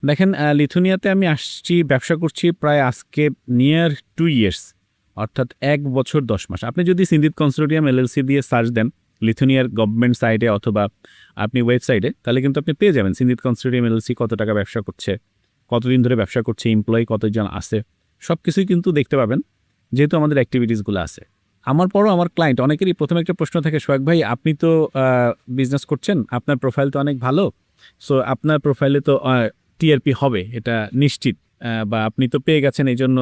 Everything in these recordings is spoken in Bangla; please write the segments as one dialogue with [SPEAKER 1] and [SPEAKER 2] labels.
[SPEAKER 1] দেখেন লিথুনিয়াতে আমি আসছি, ব্যবসা করছি প্রায় আজকে নিয়ার 2 ইয়ার্স, অর্থাৎ ১ বছর ১০ মাস। আপনি যদি সিন্দিত কনসোর্টিয়াম এলএলসি দিয়ে সার্চ দেন লিথুনিয়ার গভর্নমেন্ট সাইটে অথবা আপনি ওয়েবসাইটে, তাহলে কিন্তু আপনি পেয়ে যাবেন সিন্দিত কনসোর্টিয়াম এলএলসি কত টাকা ব্যবসা করছে, কতদিন ধরে ব্যবসা করছে, এমপ্লয়ি কতজন আছে, সবকিছুই কিন্তু দেখতে পাবেন, যেহেতু আমাদের অ্যাক্টিভিটিসগুলো আছে। আমার পরও আমার ক্লায়েন্ট অনেকেরই প্রথম একটা প্রশ্ন থাকে, সোহাগ ভাই আপনি তো বিজনেস করছেন, আপনার প্রোফাইল তো অনেক ভালো, সো আপনার প্রোফাইলে তো টিআরপি হবে এটা নিশ্চিত, বা আপনি তো পেয়ে গেছেন এই জন্য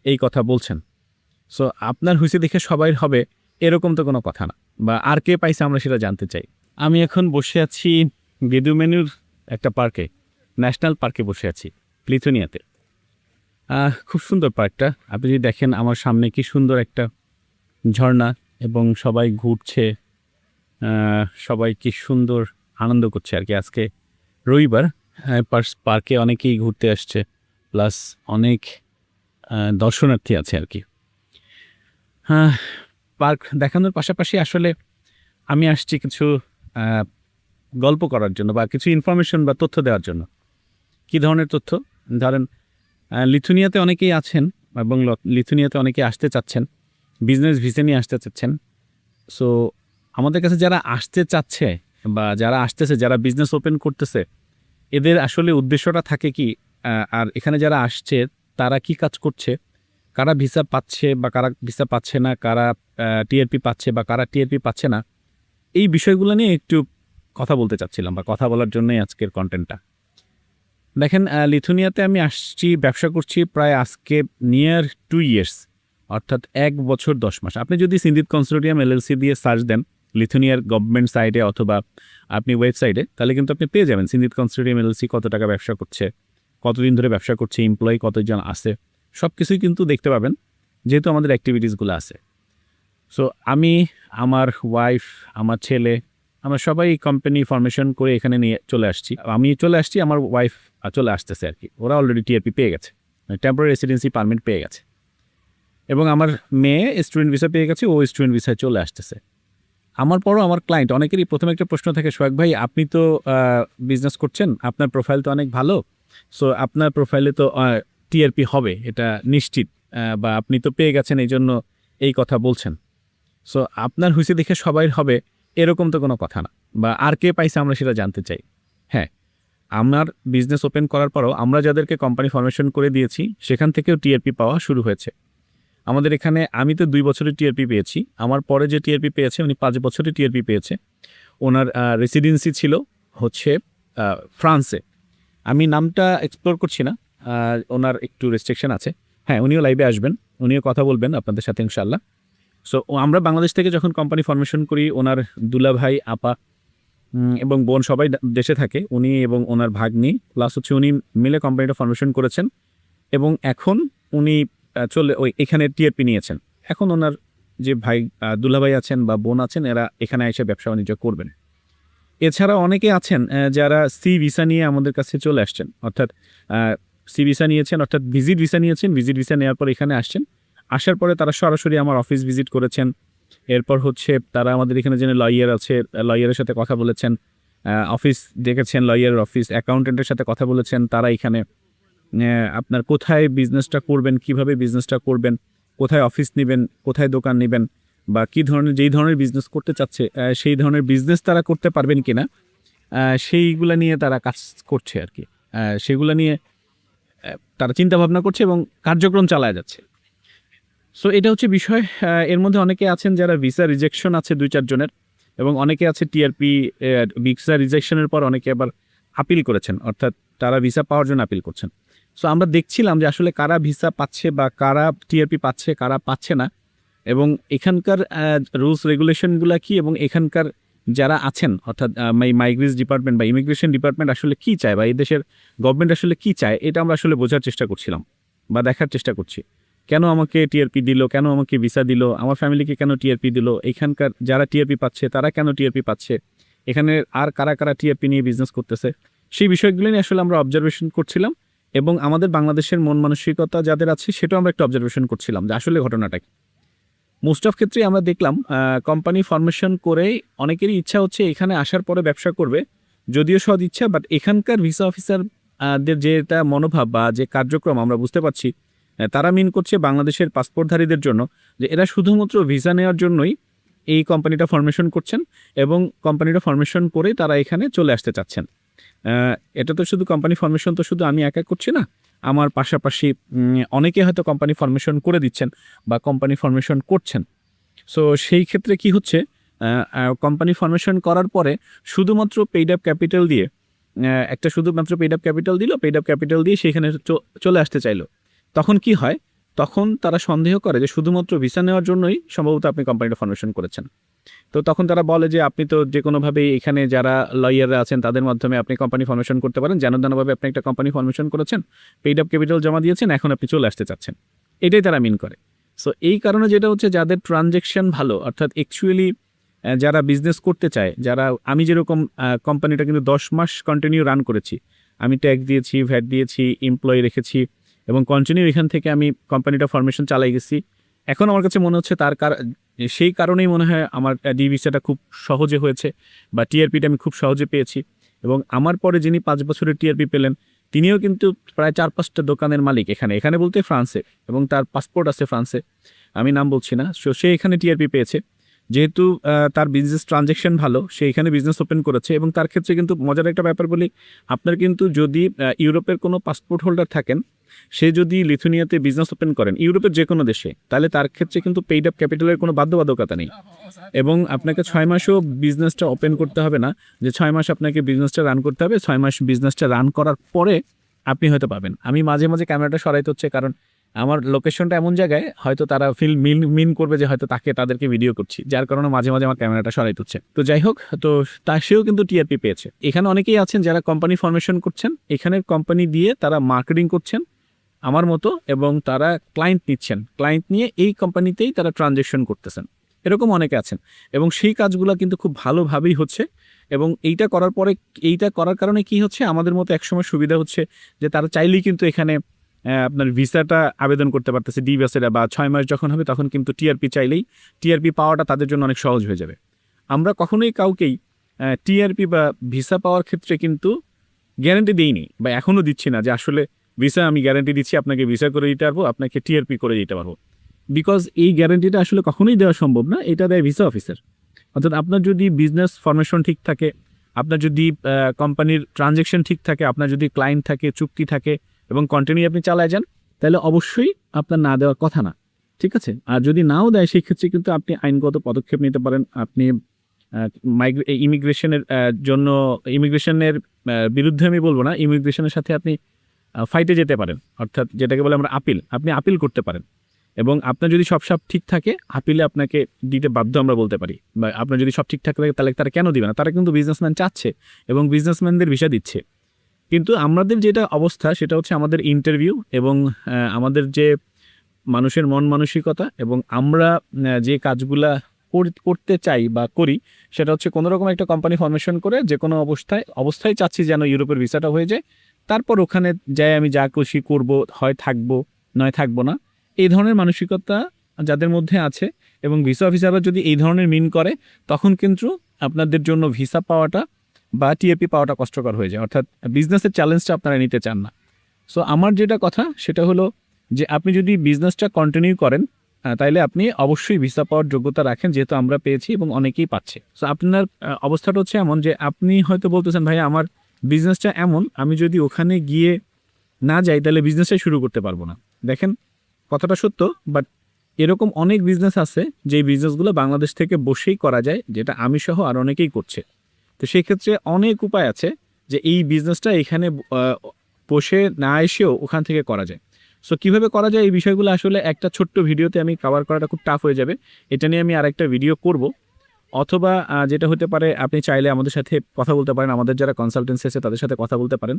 [SPEAKER 1] এই কথা বলছেন। সো আপনার হইছে দেখে সবাই হবে এরকম তো কোনো কথা না, বা আর কে পাইছে আমরা সেটা জানতে চাই। আমি এখন বসে আছি গেদুমেনুর একটা পার্কে, ন্যাশনাল পার্কে বসে আছি লিথুনিয়াতে। খুব সুন্দর পার্কটা, আপনি যদি দেখেন আমার সামনে কি সুন্দর একটা ঝর্ণা, এবং সবাই ঘুরছে, সবাই কি সুন্দর আনন্দ করছে আর কি। আজকে রবিবার, পার্কে অনেকেই ঘুরতে আসছে, প্লাস অনেক দর্শনার্থী আছে আর কি। হ্যাঁ, পার্ক দেখানোর পাশাপাশি আসলে আমি আসছি কিছু আহ, গল্প করার জন্য বা কিছু ইনফরমেশন বা তথ্য দেওয়ার জন্য। কি ধরনের তথ্য? ধরেন লিথুনিয়াতে অনেকেই আছেন, এবং লিথুনিয়াতে অনেকেই আসতে চাচ্ছেন, বিজনেস ভিসা নিয়ে আসতে চাচ্ছেন। সো আমাদের কাছে যারা আসতে চাচ্ছে বা যারা আসতেছে, যারা বিজনেস ওপেন করতেছে, এদের আসলে উদ্দেশ্যটা থাকে কি, আর এখানে যারা আসছে তারা কি কাজ করছে, কারা ভিসা পাচ্ছে বা কারা ভিসা পাচ্ছে না, কারা টিআরপি পাচ্ছে বা কারা টিআরপি পাচ্ছে না, এই বিষয়গুলো নিয়ে একটু কথা বলতে চাচ্ছিলাম, বা কথা বলার জন্যই আজকের কন্টেন্টটা। দেখেন লিথুনিয়াতে আমি আসছি, ব্যবসা করছি প্রায় আজকে নিয়ার 2 ইয়ার্স, অর্থাৎ ১ বছর ১০ মাস। আপনি যদি সিন্দিত কনসোর্টিয়াম এলএলসি দিয়ে সার্চ দেন লিথুনিয়ার গভর্নমেন্ট সাইটে অথবা আপনি ওয়েবসাইটে, তাহলে কিন্তু আপনি পেয়ে যাবেন সিন্দিত কনসোর্টিয়াম এলএলসি কত টাকা ব্যবসা করছে, কতদিন ধরে ব্যবসা করছে, এমপ্লয়ি কতজন আছে, সব কিছুই কিন্তু দেখতে পাবেন, যেহেতু আমাদের অ্যাক্টিভিটিসগুলো আছে। সো আমি, আমার ওয়াইফ, আমার ছেলে, আমরা সবাই কোম্পানি ফরমেশন করে এখানে নিয়ে চলে আসছি। আমি চলে আসছি, আমার ওয়াইফ চলে আসতেছে আর কি। ওরা অলরেডি টিআরপি পেয়ে গেছে, টেম্পোরারি রেসিডেন্সি পারমিট পেয়ে গেছে, এবং আমার মেয়ে স্টুডেন্ট ভিসা পেয়ে গেছে, ও স্টুডেন্ট ভিসায় চলে আসতেছে। আমার পরও আমার ক্লায়েন্ট অনেকেরই প্রথমে একটা প্রশ্ন থাকে, সোহাগ ভাই আপনি তো বিজনেস করছেন, আপনার প্রোফাইল তো অনেক ভালো, সো আপনার প্রোফাইলে তো টিআরপি হবে এটা নিশ্চিত, বা আপনি তো পেয়ে গেছেন এই জন্য এই কথা বলছেন। সো আপনার হইছে দেখে সবাই হবে এরকম তো কোনো কথা না, বা আর কে পাইছে আমরা সেটা জানতে চাই। হ্যাঁ, আমার বিজনেস ওপেন করার পরও আমরা যাদেরকে কোম্পানি ফরমেশন করে দিয়েছি সেখান থেকেও টিআরপি পাওয়া শুরু হয়েছে আমাদের এখানে। আমি তো 2 বছরের টিআরপি পেয়েছি, আমার পরে যে টিআরপি পেয়েছে উনি 5 বছরের টিআরপি পেয়েছে। ওনার রেসিডেন্সি ছিল হচ্ছে ফ্রান্সে। আমি নামটা এক্সপ্লোর করছি না, ওনার একটু রেস্ট্রিকশন আছে। হ্যাঁ, উনিও লাইভে আসবেন, উনিও কথা বলবেন আপনাদের সাথে ইনশাল্লাহ। সো আমরা বাংলাদেশ থেকে যখন কোম্পানি ফরমেশন করি, ওনার দুলাভাই, আপা এবং বোন সবাই দেশে থাকে, উনি এবং ওনার ভাগ্নি প্লাস হচ্ছে উনি মিলে কোম্পানিটা ফরমেশন করেছেন, এবং এখন উনি চলে ওই এখানে টিআরপি নিয়েছেন। এখন ওনার যে ভাই, দুলাভাই আছেন বা বোন আছেন, এরা এখানে এসে ব্যবসা বাণিজ্য করবেন। এছাড়া অনেকে আছেন যারা সি ভিসা নিয়ে আমাদের কাছে চলে আসছেন, অর্থাৎ সি ভিসা নিয়েছেন, অর্থাৎ ভিজিট ভিসা নিয়েছেন, ভিজিট ভিসা নেওয়ার পর এখানে আসছেন। আসার পরে তারা সরাসরি আমার অফিস ভিজিট করেছেন। এরপর হচ্ছে তারা আমাদের এখানে যে লয়ার আছে, লয়ারের সাথে কথা বলেছেন, অফিস দেখেছেন, লয়ারের অফিস, অ্যাকাউন্টেন্টের সাথে কথা বলেছেন। তারা এখানে আপনার কোথায় বিজনেসটা করবেন, কিভাবে বিজনেসটা করবেন, কোথায় অফিস নেবেন, কোথায় দোকান নেবেন, বা কী ধরনের, যেই ধরনের বিজনেস করতে চাচ্ছে সেই ধরনের বিজনেস তারা করতে পারবেন কিনা, সেইগুলা নিয়ে তারা কাজ করছে আর কি। সেগুলো নিয়ে তারা চিন্তা ভাবনা করছে এবং কার্যক্রম চালায় যাচ্ছে। সো এটা হচ্ছে বিষয়। এর মধ্যে অনেকে আছেন যারা ভিসা রিজেকশন আছে 2-4 জনের, এবং অনেকে আছে টিআরপি ভিসা রিজেকশনের পর অনেকে আবার আপিল করেছেন, অর্থাৎ তারা ভিসা পাওয়ার জন্য আপিল করছেন। সো আমরা দেখছিলাম যে আসলে কারা ভিসা পাচ্ছে বা কারা টিআরপি পাচ্ছে, কারা পাচ্ছে না, এবং এখানকার রুলস রেগুলেশনগুলো কি, এবং এখানকার যারা আছেন, অর্থাৎ মাইগ্রেশন ডিপার্টমেন্ট বা ইমিগ্রেশন ডিপার্টমেন্ট আসলে কী চায়, বা এই দেশের গভর্নমেন্ট আসলে কী চায়, এটা আমরা আসলে বোঝার চেষ্টা করছিলাম বা দেখার চেষ্টা করছি। কেন আমাকে টিআরপি দিল, কেন আমাকে ভিসা দিল, আমার ফ্যামিলিকে কেন টিআরপি দিল, এখানকার যারা টিআরপি পাচ্ছে তারা কেন টিআরপি পাচ্ছে, এখানে আর কারা কারা টিআরপি নিয়ে বিজনেস করতেছে, সেই বিষয়গুলো নিয়ে আসলে আমরা অবজারভেশন করছিলাম, এবং আমাদের বাংলাদেশের মন মানসিকতা যাদের আছে সেটাও আমরা একটু অবজারভেশন করছিলাম যে আসলে ঘটনাটা কি। মোস্ট অফ ক্ষেত্রেই আমরা দেখলাম কোম্পানি ফরমেশন করে অনেকেরই ইচ্ছা হচ্ছে এখানে আসার পরে ব্যবসা করবে, যদিও সদ ইচ্ছা, বাট এখানকার ভিসা অফিসার দের যেটা মনোভাব বা যে কার্যক্রম আমরা বুঝতে পারছি, তারা মিন করছে বাংলাদেশের পাসপোর্টধারীদের জন্য যে এরা শুধুমাত্র ভিসা নেওয়ার জন্যই এই কোম্পানিটা ফরমেশন করছেন এবং কোম্পানিটা ফরমেশন করে তারা এখানে চলে আসতে চাচ্ছেন। এটা তো শুধু কোম্পানি ফরমেশন তো শুধু আমি একা করছি না, আমার পাশাপাশি অনেকে হয়তো কোম্পানি ফরমেশন করে দিচ্ছেন বা কোম্পানি ফরমেশন করছেন। সো সেই ক্ষেত্রে কি হচ্ছে, কোম্পানি ফরমেশন করার পরে শুধুমাত্র পেইড আপ ক্যাপিটাল দিয়ে শুধুমাত্র পেইড আপ ক্যাপিটাল দিল, পেইড আপ ক্যাপিটাল দিয়ে সেখানে চলে আসতে চাইলো। তখন কি হয়, তখন তারা সন্দেহ করে যে শুধুমাত্র ভিসা নেওয়ার জন্যই সম্ভবত আপনি কোম্পানিটা ফরমেশন করেছেন। তো তখন তারা বলে যে আপনি তো যে কোনোভাবেই এখানে যারা লয়াররা আছেন তাদের মাধ্যমে আপনি কোম্পানি ফরমেশন করতে পারেন, জানাভাবে আপনি একটা কোম্পানি ফরমেশন করেছেন, পেইড আপ ক্যাপিটাল জমা দিয়েছেন, এখন আপনি চলে আসতে চাচ্ছেন। এটাই তারা মিন করে। সো এই কারণে যেটা হচ্ছে, যাদের ট্রানজ্যাকশন ভালো, অর্থাৎ অ্যাকচুয়ালি যারা বিজনেস করতে চায়, যারা আমি যেরকম কোম্পানিটা কিন্তু 10 মাস কন্টিনিউ রান করেছি, আমি ট্যাক্স দিয়েছি, ভ্যাট দিয়েছি, এমপ্লয়ি রেখেছি এবং কন্টিনিউ এখান থেকে আমি কোম্পানিটা ফরমেশন চালাই গেছি। এখন আমার কাছে মনে হচ্ছে সেই কারণেই মনে হয় আমার ডি ভিসাটা খুব সহজে হয়েছে বা টিআরপিটা আমি খুব সহজে পেয়েছি। এবং আমার পরে যিনি 5 বছরের টিআরপি পেলেন, তিনিও কিন্তু প্রায় 4-5টা দোকানের মালিক এখানে বলতে ফ্রান্সে, এবং তার পাসপোর্ট আছে ফ্রান্সে, আমি নাম বলছি না। সে এখানে টিআরপি পেয়েছে যেহেতু তার বিজনেস ট্রানজ্যাকশন ভালো, সে এখানে বিজনেস ওপেন করেছে। এবং তার ক্ষেত্রে কিন্তু মজার একটা ব্যাপার বলি, আপনার কিন্তু যদি ইউরোপের কোনো পাসপোর্ট হোল্ডার থাকেন, সে যদি লিথুনিয়াতে বিজনেস ওপেন করেন ইউরোপের যে কোনো দেশে, তাহলে তার ক্ষেত্রে কিন্তু পেইড আপ ক্যাপিটালের কোনো বাধ্যবাধকতা নেই এবং আপনাকে 6 মাসও বিজনেসটা ওপেন করতে হবে না, যে 6 মাস আপনাকে বিজনেসটা রান করতে হবে। 6 মাস বিজনেসটা রান করার পরে আপনি হয়তো পাবেন। আমি মাঝে মাঝে ক্যামেরাটা সরাইতে হচ্ছে, কারণ আমার লোকেশনটা এমন জায়গায় হয়তো তারা মিন করবে যে হয়তো তাদেরকে ভিডিও করছি, যার কারণে মাঝে মাঝে আমার ক্যামেরাটা সরাইতে হচ্ছে। তো যাই হোক, তো সেও কিন্তু টিআরপি পেয়েছে। এখানে অনেকেই আছেন যারা কোম্পানি ফরমেশন করছেন, এখানের কোম্পানি দিয়ে তারা মার্কেটিং করছেন আমার মতো, এবং তারা ক্লায়েন্ট নিচ্ছেন, ক্লায়েন্ট নিয়ে এই কোম্পানিতেই তারা ট্রানজ্যাকশন করতেছেন। এরকম অনেকে আছেন এবং সেই কাজগুলো কিন্তু খুব ভালোভাবেই হচ্ছে। এবং এইটা করার কারণে কি হচ্ছে, আমাদের মতো একসময় সুবিধা হচ্ছে যে তারা চাইলেই কিন্তু এখানে আপনার ভিসাটা আবেদন করতে পারতেছে ডি ভিসাটা, বা 6 মাস যখন হবে তখন কিন্তু টিআরপি চাইলেই টিআরপি পাওয়াটা তাদের জন্য অনেক সহজ হয়ে যাবে। আমরা কখনোই কাউকেই টিআরপি বা ভিসা পাওয়ার ক্ষেত্রে কিন্তু গ্যারান্টি দিইনি বা এখনও দিচ্ছি না যে আসলে ভিসা আমি গ্যারান্টি দিচ্ছি আপনাকে ভিসা করে দিতে পারবো, আপনাকে টিআরপি করে দিতে পারবো। বিকজ এই গ্যারান্টিটা আসলে কখনোই দেওয়া সম্ভব না, এটা দেয় ভিসা অফিসার। অর্থাৎ আপনার যদি বিজনেস ফরমেশন ঠিক থাকে, আপনার যদি কোম্পানির ট্রানজ্যাকশন ঠিক থাকে, আপনার যদি ক্লায়েন্ট থাকে, চুক্তি থাকে এবং কন্টিনিউ আপনি চালায় যান, তাহলে অবশ্যই আপনার না দেওয়ার কথা না, ঠিক আছে? আর যদি নাও দেয় সেই ক্ষেত্রে কিন্তু আপনি আইনগত পদক্ষেপ নিতে পারেন। আপনি ইমিগ্রেশনের বিরুদ্ধে আমি বলবো না, ইমিগ্রেশনের সাথে আপনি ফাইটে যেতে পারেন, অর্থাৎ যেটাকে বলে আমরা আপনি আপিল করতে পারেন। এবং আপনার যদি সব ঠিক থাকে, আপিলে আপনাকে দিতে বাধ্য আমরা বলতে পারি। বা আপনার যদি সব ঠিকঠাক থাকে তাহলে তারা কেন দিবে না? তারা কিন্তু বিজনেসম্যান চাচ্ছে এবং বিজনেসম্যানদের ভিসা দিচ্ছে। কিন্তু আমাদের যেটা অবস্থা সেটা হচ্ছে আমাদের ইন্টারভিউ এবং আমাদের যে মানুষের মন মানসিকতা এবং আমরা যে কাজগুলা করতে চাই বা করি, সেটা হচ্ছে কোনো রকম একটা কোম্পানি ফরমেশন করে যে কোনো অবস্থায় চাচ্ছি যেন ইউরোপের ভিসাটা হয়ে যায়। তারপর ওখানে যাই আমি যা খুশি করবো, হয় থাকবো নয় থাকবো না। এই ধরনের মানসিকতা যাদের মধ্যে আছে এবং ভিসা অফিসাররা যদি এই ধরনের মিন করে, তখন কিন্তু আপনাদের জন্য ভিসা পাওয়াটা বা টিএপি পাওয়াটা কষ্টকর হয়ে যায়। অর্থাৎ বিজনেসের চ্যালেঞ্জটা আপনারা নিতে চান না। সো আমার যেটা কথা সেটা হলো যে আপনি যদি বিজনেসটা কন্টিনিউ করেন, তাইলে আপনি অবশ্যই ভিসা পাওয়ার যোগ্যতা রাখেন, যেহেতু আমরা পেয়েছি এবং অনেকেই পাচ্ছে। সো আপনার অবস্থাটা হচ্ছে এমন যে আপনি হয়তো বলতেছেন, ভাই আমার বিজনেসটা এমন, আমি যদি ওখানে গিয়ে না যাই তাহলে বিজনেসটাই শুরু করতে পারবো না। দেখেন, কথাটা সত্য, বাট এরকম অনেক বিজনেস আছে যেই বিজনেসগুলো বাংলাদেশ থেকে বসেই করা যায়, যেটা আমি সহ আর অনেকেই করছে। তো সেই ক্ষেত্রে অনেক উপায় আছে যে এই বিজনেসটা এখানে বসে না এসেও ওখান থেকে করা যায়। সো কীভাবে করা যায় এই বিষয়গুলো আসলে একটা ছোট্ট ভিডিওতে আমি কভার করাটা খুব টাফ হয়ে যাবে। এটা নিয়ে আমি আরেকটা ভিডিও করব, অথবা যেটা হতে পারে আপনি চাইলে আমাদের সাথে কথা বলতে পারেন, আমাদের যারা কনসালটেন্সি আছে তাদের সাথে কথা বলতে পারেন।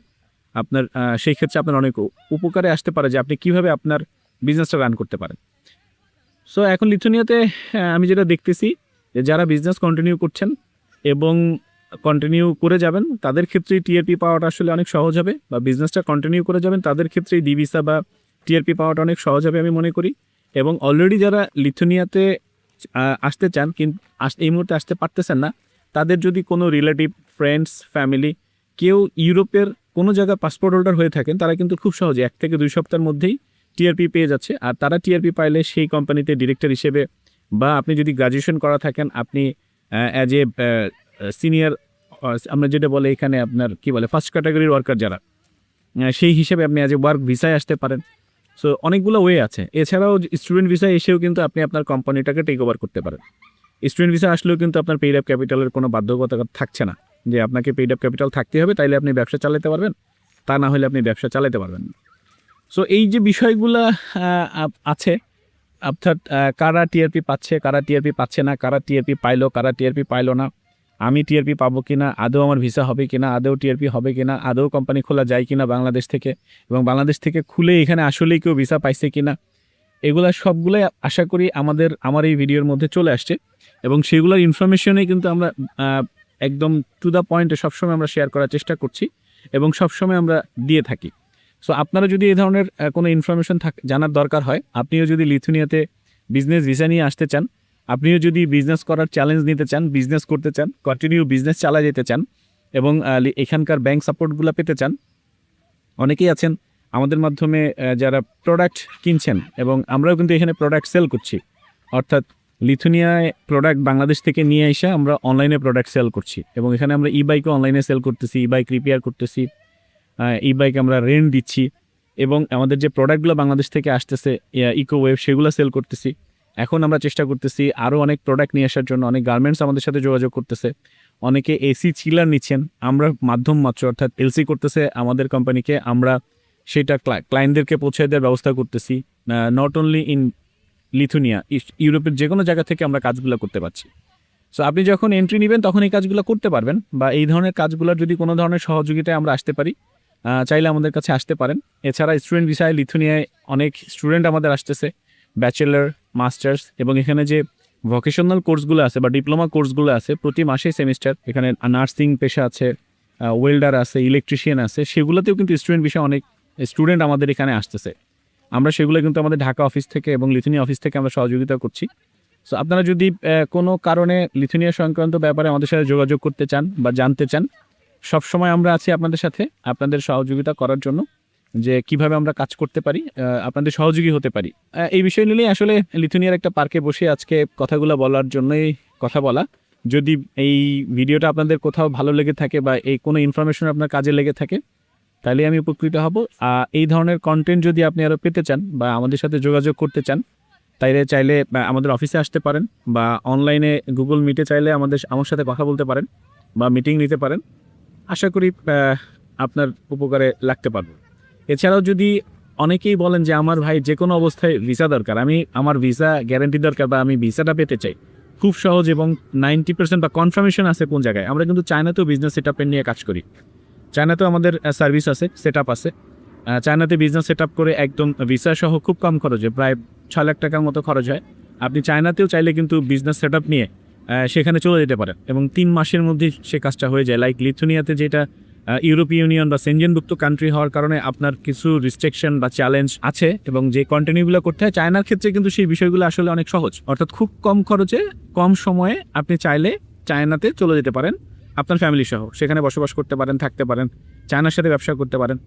[SPEAKER 1] আপনার সেই ক্ষেত্রে আপনার অনেক উপকারে আসতে পারে যে আপনি কিভাবে আপনার বিজনেসটা রান করতে পারেন। সো এখন লিথুনিয়াতে আমি যেটা দেখতেছি যে যারা বিজনেস কন্টিনিউ করছেন এবং কন্টিনিউ করে যাবেন, তাদের ক্ষেত্রেই টিআরপি পাওয়াটা আসলে অনেক সহজ হবে, বা বিজনেসটা কন্টিনিউ করে যাবেন তাদের ক্ষেত্রেই ডি ভিসা বা টিআরপি পাওয়াটা অনেক সহজ হবে আমি মনে করি। এবং অলরেডি যারা লিথুনিয়াতে আসতে চান কিন্তু এই মুহূর্তে আসতে পারতেছেন না, তাদের যদি কোনো রিলেটিভ, ফ্রেন্ডস, ফ্যামিলি কেউ ইউরোপের কোনো জায়গায় পাসপোর্ট হোল্ডার হয়ে থাকেন তারা কিন্তু খুব সহজে 1 থেকে 2 সপ্তাহের মধ্যেই টিআরপি পেয়ে যাচ্ছে। আর তারা টিআরপি পাইলে সেই কোম্পানিতে ডিরেক্টর হিসেবে, বা আপনি যদি গ্র্যাজুয়েশন করা থাকেন আপনি অ্যাজ এ সিনিয়র, আমরা যেটা বলে এখানে আপনার কি বলে ফার্স্ট ক্যাটাগরির ওয়ার্কার যারা, সেই হিসেবে আপনি অ্যাজ এ ওয়ার্ক ভিসায় আসতে পারেন। সো অনেকগুলো ওয়ে আছে। এছাড়াও স্টুডেন্ট ভিসায় এসেও কিন্তু আপনি আপনার কোম্পানিটাকে টেক ওভার করতে পারেন। স্টুডেন্ট ভিসা আসলেও কিন্তু আপনার পেইড আপ ক্যাপিটালের কোনো বাধ্যবাধকতা থাকছে না যে আপনাকে পেইড আপ ক্যাপিটাল থাকতে হবে তাইলে আপনি ব্যবসা চালাতে পারবেন, তা না হলে আপনি ব্যবসা চালাতে পারবেন না। সো এই যে বিষয়গুলো আছে, অর্থাৎ কারা টিআরপি পাচ্ছে, কারা টিআরপি পাচ্ছে না, কারা টিআরপি পাইলো, কারা টিআরপি পাইলো না, আমি টিআরপি পাবো কিনা, আদৌ আমার ভিসা হবে কিনা, আদৌ টিআরপি হবে কিনা, আদৌ কোম্পানি খোলা যায় কিনা বাংলাদেশ থেকে, এবং বাংলাদেশ থেকে খুলে এখানে আসলেই কেউ ভিসা পাইছে কিনা, এগুলা সবগুলোই আশা করি আমার এই ভিডিওর মধ্যে চলে আসছে। এবং সেগুলোর ইনফরমেশনে কিন্তু আমরা একদম টু দ্য পয়েন্টে সবসময় আমরা শেয়ার করার চেষ্টা করছি এবং সবসময় আমরা দিয়ে থাকি। সো আপনারা যদি এই ধরনের কোনো ইনফরমেশন জানার দরকার হয়, আপনিও যদি লিথুনিয়াতে বিজনেস ভিসা নিয়ে আসতে চান, আপনিও যদি বিজনেস করার চ্যালেঞ্জ নিতে চান, বিজনেস করতে চান, কন্টিনিউ বিজনেস চালা যেতে চান এবং এখানকার ব্যাংক সাপোর্টগুলো পেতে চান, অনেকেই আছেন আমাদের মাধ্যমে যারা প্রোডাক্ট কিনছেন, এবং আমরাও কিন্তু এখানে প্রোডাক্ট সেল করছি। অর্থাৎ লিথুনিয়ায় প্রোডাক্ট বাংলাদেশ থেকে নিয়ে এসে আমরা অনলাইনে প্রোডাক্ট সেল করছি, এবং এখানে আমরা ই বাইকও অনলাইনে সেল করতেছি, ই বাইক রিপেয়ার করতেছি, ই বাইক আমরা রেন্ট দিচ্ছি, এবং আমাদের যে প্রোডাক্টগুলো বাংলাদেশ থেকে আসতেছে ইকো ওয়েভ সেগুলো সেল করতেছি। এখন আমরা চেষ্টা করতেছি আরও অনেক প্রোডাক্ট নিয়ে আসার জন্য। অনেক গার্মেন্টস আমাদের সাথে যোগাযোগ করতেছে, অনেকে এসি চিলার নিচ্ছেন, আমরা মাধ্যম মাত্র, অর্থাৎ এলসি করতেছে আমাদের কোম্পানিকে, আমরা সেটা ক্লায়েন্টদেরকে পৌঁছে দেওয়ার ব্যবস্থা করতেছি। নট অনলি ইন লিথুনিয়া, ইউরোপের যে কোনো জায়গা থেকে আমরা কাজগুলো করতে পারছি। সো আপনি যখন এন্ট্রি নেবেন তখন এই কাজগুলো করতে পারবেন, বা এই ধরনের কাজগুলোর যদি কোনো ধরনের সহযোগিতায় আমরা আসতে পারি, চাইলে আমাদের কাছে আসতে পারেন। এছাড়া স্টুডেন্ট ভিসায় লিথুনিয়ায় অনেক স্টুডেন্ট আমাদের আসতেছে, ব্যাচেলার, মাস্টার্স, এবং এখানে যে ভোকেশনাল কোর্সগুলো আছে বা ডিপ্লোমা কোর্সগুলো আছে প্রতি মাসেই সেমিস্টার, এখানে নার্সিং পেশা আছে, ওয়েল্ডার আছে, ইলেকট্রিশিয়ান আছে, সেগুলোতেও কিন্তু স্টুডেন্ট ভিসা অনেক স্টুডেন্ট আমাদের এখানে আসতেছে। আমরা সেগুলো কিন্তু আমাদের ঢাকা অফিস থেকে এবং লিথুনিয়া অফিস থেকে আমরা সহযোগিতা করছি। সো আপনারা যদি কোনো কারণে লিথুনিয়া সংক্রান্ত ব্যাপারে আমাদের সাথে যোগাযোগ করতে চান বা জানতে চান, সবসময় আমরা আছি আপনাদের সাথে, আপনাদের সহযোগিতা করার জন্য, যে কিভাবে আমরা কাজ করতে পারি, আপনাদের সহযোগী হতে পারি। এই বিষয় নিয়েই আসলে লিথুনিয়ার একটা পার্কে বসে আজকে কথাগুলো বলার জন্যই কথা বলা। যদি এই ভিডিওটা আপনাদের কোথাও ভালো লেগে থাকে বা এই কোনো ইনফরমেশন আপনার কাজে লেগে থাকে, তাহলে আমি উপকৃত হব। এই ধরনের কন্টেন্ট যদি আপনি আরও পেতে চান বা আমাদের সাথে যোগাযোগ করতে চান, তাইলে চাইলে আমাদের অফিসে আসতে পারেন, বা অনলাইনে গুগল মিটে চাইলে আমার সাথে কথা বলতে পারেন বা মিটিং নিতে পারেন। আশা করি আপনার উপকারে লাগতে পারবে। এছাড়াও যদি অনেকেই বলেন যে আমার ভাই যে কোনো অবস্থায় ভিসা দরকার, আমার ভিসা গ্যারান্টি দরকার, বা আমি ভিসাটা পেতে চাই খুব সহজ এবং 90% বা কনফার্মেশন আছে কোন জায়গায়, আমরা কিন্তু চায়নাতেও বিজনেস সেট আপের নিয়ে কাজ করি। চায়নাতেও আমাদের সার্ভিস আছে, সেট আপ আছে। চায়নাতে বিজনেস সেট আপ করে একদম ভিসা সহ খুব কম খরচে, প্রায় 6 লাখ টাকার মতো খরচ হয়। আপনি চায়নাতেও চাইলে কিন্তু বিজনেস সেট আপ নিয়ে সেখানে চলে যেতে পারেন, এবং 3 মাসের মধ্যে সে কাজটা হয়ে যায়। লাইক লিথুনিয়াতে যেটা ইউরোপীয় ইউনিয়ন বা সেনজেনভুক্ত কান্ট্রি হওয়ার কারণে আপনার কিছু রিস্ট্রিকশন বা চ্যালেঞ্জ আছে, এবং যে কন্টিনিউগুলো করতে হয়, চায়নার ক্ষেত্রে কিন্তু সেই বিষয়গুলো আসলে অনেক সহজ। অর্থাৎ খুব কম খরচে কম সময়ে আপনি চাইলে চায়নাতে চলে যেতে পারেন আপনার ফ্যামিলি সহ, সেখানে বসবাস করতে পারেন, থাকতে পারেন, চায়নার সাথে ব্যবসা করতে পারেন।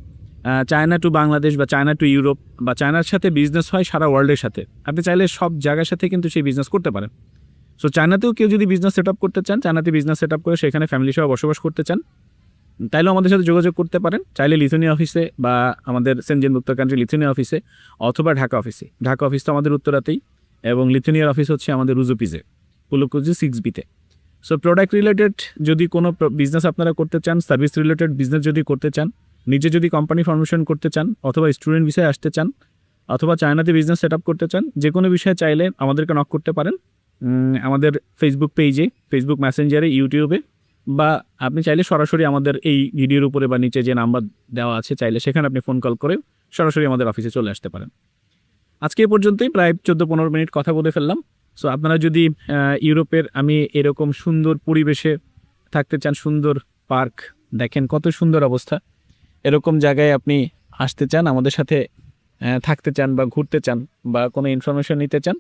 [SPEAKER 1] চায়না টু বাংলাদেশ বা চায়না টু ইউরোপ, বা চায়নার সাথে বিজনেস হয় সারা ওয়ার্ল্ডের সাথে, আপনি চাইলে সব জায়গার সাথে কিন্তু সেই বিজনেস করতে পারেন। সো চায়নাতেও কেউ যদি বিজনেস সেট আপ করতে চান, চায়নাতে বিজনেস সেট আপ করে সেখানে ফ্যামিলি সহ বসবাস করতে চান, তাইলেও আমাদের সাথে যোগাযোগ করতে পারেন। চাইলে লিথুনিয়া অফিসে বা আমাদের সেনজেনভুক্ত কান্ট্রি লিথুনিয়া অফিসে, অথবা ঢাকা অফিসে। ঢাকা অফিস তো আমাদের উত্তরাতেই, এবং লিথুনিয়ার অফিস হচ্ছে আমাদের রুজুপিজে, পুলকুজি 6B-তে। সো প্রোডাক্ট রিলেটেড যদি কোনো বিজনেস আপনারা করতে চান, সার্ভিস রিলেটেড বিজনেস যদি করতে চান, নিজে যদি কোম্পানি ফর্মেশন করতে চান, অথবা স্টুডেন্ট ভিসায় আসতে চান, অথবা চায়নাতে বিজনেস সেট আপ করতে চান, যে কোনো বিষয়ে চাইলে আমাদেরকে নক করতে পারেন আমাদের ফেসবুক পেজে, ফেসবুক মেসেঞ্জারে, ইউটিউবে, বা আপনি চাইলে সরাসরি আমাদের এই ভিডিওর উপরে বা নিচে যে নাম্বার দেওয়া আছে, চাইলে সেখানে আপনি ফোন কল করে সরাসরি আমাদের অফিসে চলে আসতে পারেন। আজকে এই পর্যন্তই, প্রায় 14-15 মিনিট কথা বলে ফেললাম। সো আপনারা যদি ইউরোপের আমি এরকম সুন্দর পরিবেশে থাকতে চান, সুন্দর পার্ক দেখেন কত সুন্দর অবস্থা, এরকম জায়গায় আপনি আসতে চান, আমাদের সাথে থাকতে চান বা ঘুরতে চান বা কোনো ইনফরমেশন নিতে চান,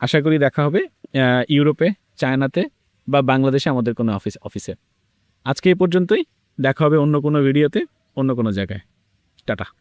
[SPEAKER 1] আশা করি দেখা হবে ইউরোপে, চায়নাতে বা বাংলাদেশে আমাদের কোনো অফিসে। আজকে এই পর্যন্তই, দেখা হবে অন্য কোনো ভিডিওতে। অন্য কোনো জায়গায়। টাটা।